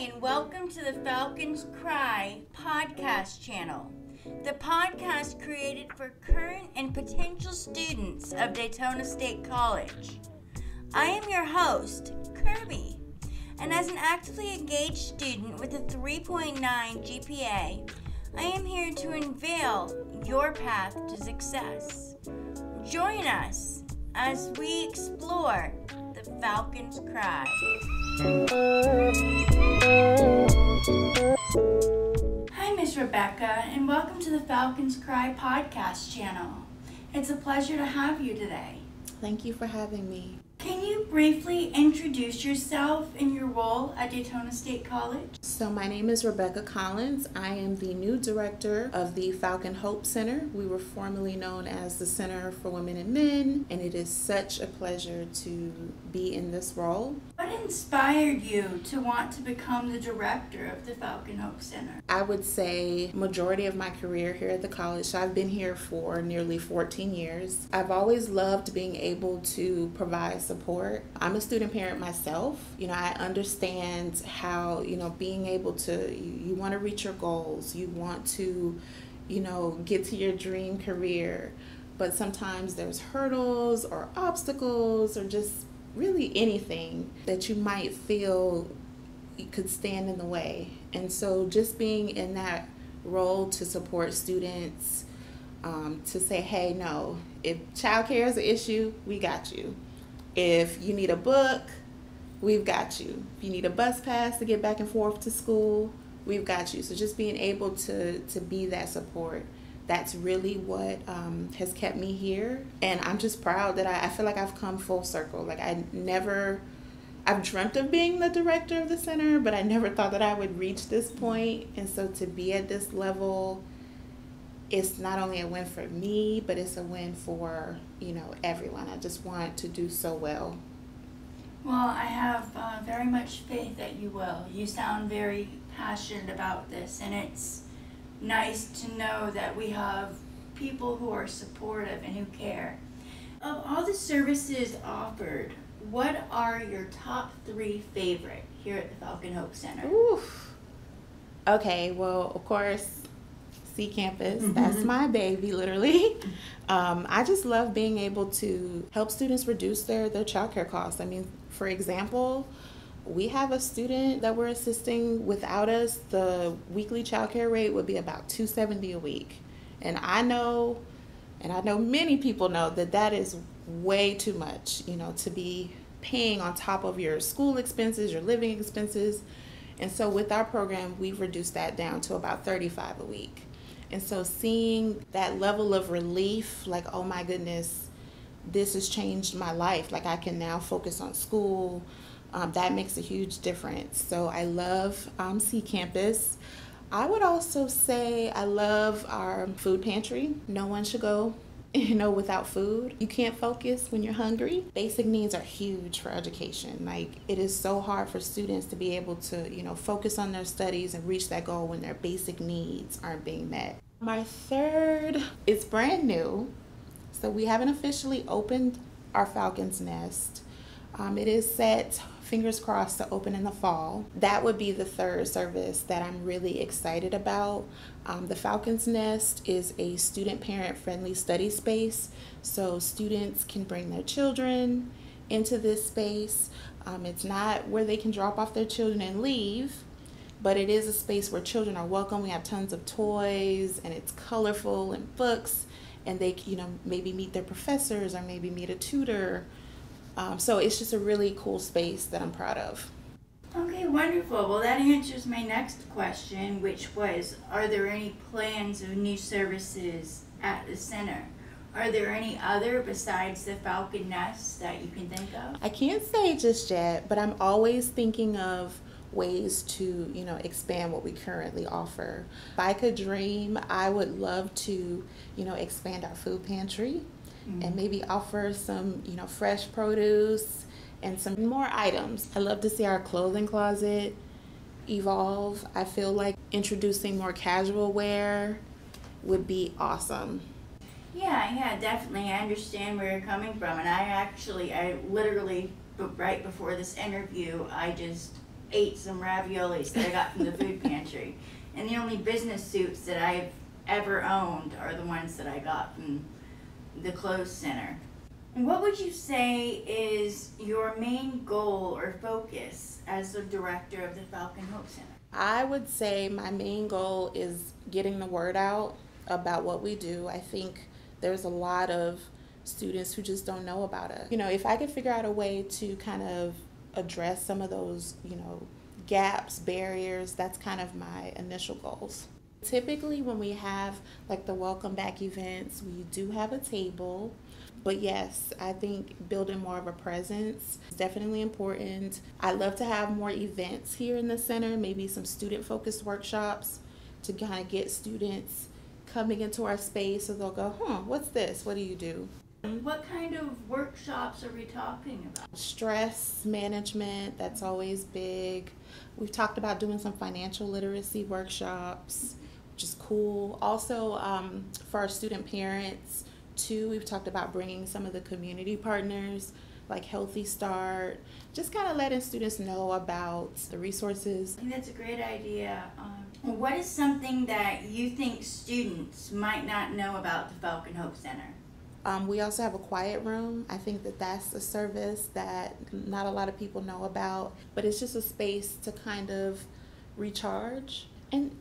and welcome to the Falcons Cry podcast channel, the podcast created for current and potential students of Daytona State College. I am your host, Kirby, and as an actively engaged student with a 3.9 GPA, I am here to unveil your path to success. Join us as we explore the Falcons Cry. Hi, Miss Rabecka, and welcome to the Falcons Cry podcast channel. It's a pleasure to have you today. Thank you for having me. Can you briefly introduce yourself and your role at Daytona State College? So my name is Rabecka Collins. I am the new director of the Falcon HOPE Center. We were formerly known as the Center for Women and Men, and it is such a pleasure to be in this role. What inspired you to want to become the director of the Falcon HOPE Center? I would say majority of my career here at the college, I've been here for nearly 14 years. I've always loved being able to provide support. I'm a student parent myself. I understand how, being able to, you want to reach your goals, you want to, get to your dream career, but sometimes there's hurdles or obstacles or just really anything that you might feel could stand in the way. And so just being in that role to support students, to say, hey, no, if childcare is an issue, we got you. If you need a book, we've got you. If you need a bus pass to get back and forth to school, we've got you. So just being able to be that support, that's really what has kept me here. And I'm just proud that I feel like I've come full circle. Like I've dreamt of being the director of the center, but I never thought that I would reach this point. And so to be at this level, it's not only a win for me, but it's a win for, everyone. I just want to do so well. Well, I have very much faith that you will. You sound very passionate about this, and it's nice to know that we have people who are supportive and who care. Of all the services offered, what are your top 3 favorite here at the Falcon HOPE Center? Oof. Okay, well, of course, C Campus, that's my baby, literally. I just love being able to help students reduce their childcare costs. I mean, for example, we have a student that we're assisting. Without us, the weekly childcare rate would be about $270 a week. And I know many people know that is way too much, to be paying on top of your school expenses, your living expenses. And so with our program, we've reduced that down to about $35 a week. And so seeing that level of relief, like, oh my goodness, this has changed my life. Like, I can now focus on school. That makes a huge difference. So I love C Campus. I would also say I love our food pantry. No one should go, without food. You can't focus when you're hungry. Basic needs are huge for education. Like, it is so hard for students to be able to, focus on their studies and reach that goal when their basic needs aren't being met. My third is brand new. So we haven't officially opened our Falcon's Nest. It is set, fingers crossed, to open in the fall. That would be the third service that I'm really excited about. The Falcon's Nest is a student parent friendly study space, so students can bring their children into this space. It's not where they can drop off their children and leave, but it is a space where children are welcome. We have tons of toys, and it's colorful, and books, and they maybe meet their professors or maybe meet a tutor. So it's just a really cool space that I'm proud of. Okay, wonderful. Well, that answers my next question, which was, are there any plans of new services at the center? Are there any other besides the Falcon Nest that you can think of? I can't say just yet, but I'm always thinking of ways to, expand what we currently offer. If I could dream, I would love to, expand our food pantry. And maybe offer some, fresh produce and some more items. I love to see our clothing closet evolve. I feel like introducing more casual wear would be awesome. Yeah, definitely. I understand where you're coming from. And I literally, right before this interview, I just ate some raviolis that I got from the food pantry. And the only business suits that I've ever owned are the ones that I got from the clothes center. What would you say is your main goal or focus as the director of the Falcon HOPE Center? I would say my main goal is getting the word out about what we do. I think there's a lot of students who just don't know about it. You know, if I could figure out a way to kind of address some of those, gaps, barriers, that's kind of my initial goals. Typically when we have like the welcome back events, we do have a table. But yes, I think building more of a presence is definitely important. I'd love to have more events here in the center, maybe some student-focused workshops to kind of get students coming into our space so they'll go, what's this? What do you do? What kind of workshops are we talking about? Stress management, that's always big. We've talked about doing some financial literacy workshops, which is cool. Also, for our student parents, too, we've talked about bringing some of the community partners like Healthy Start, just kind of letting students know about the resources. I think that's a great idea. What is something that you think students might not know about the Falcon HOPE Center? We also have a quiet room. I think that that's a service that not a lot of people know about, but it's just a space to kind of recharge. And,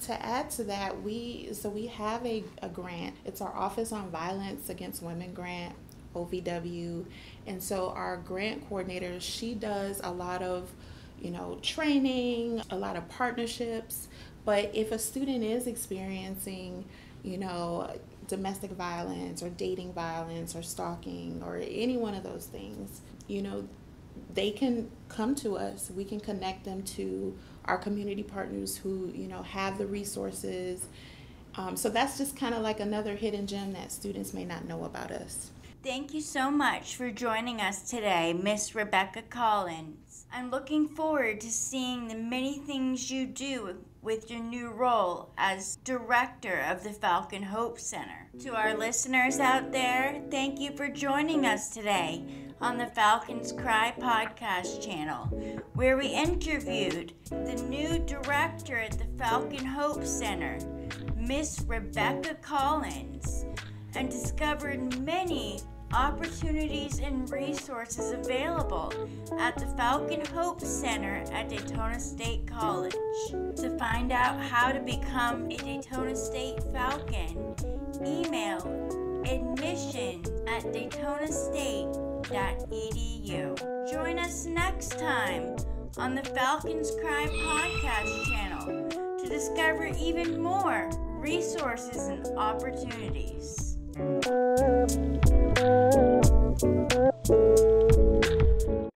to add to that, we have a grant. It's our Office on Violence Against Women grant, OVW. And so our grant coordinator, she does a lot of, training, a lot of partnerships. But if a student is experiencing, domestic violence or dating violence or stalking or any one of those things, they can come to us. We can connect them to our community partners who, have the resources. So that's just kind of like another hidden gem that students may not know about us. Thank you so much for joining us today, Miss Rabecka Collins. I'm looking forward to seeing the many things you do with your new role as director of the Falcon HOPE Center. To our listeners out there, thank you for joining us today on the Falcons Cry podcast channel, where we interviewed the new director at the Falcon HOPE Center, Miss Rabecka Collins, and discovered many opportunities and resources available at the Falcon HOPE Center at Daytona State College. To find out how to become a Daytona State Falcon, email admission@daytonastate.edu. Join us next time on the Falcons Cry podcast channel to discover even more resources and opportunities.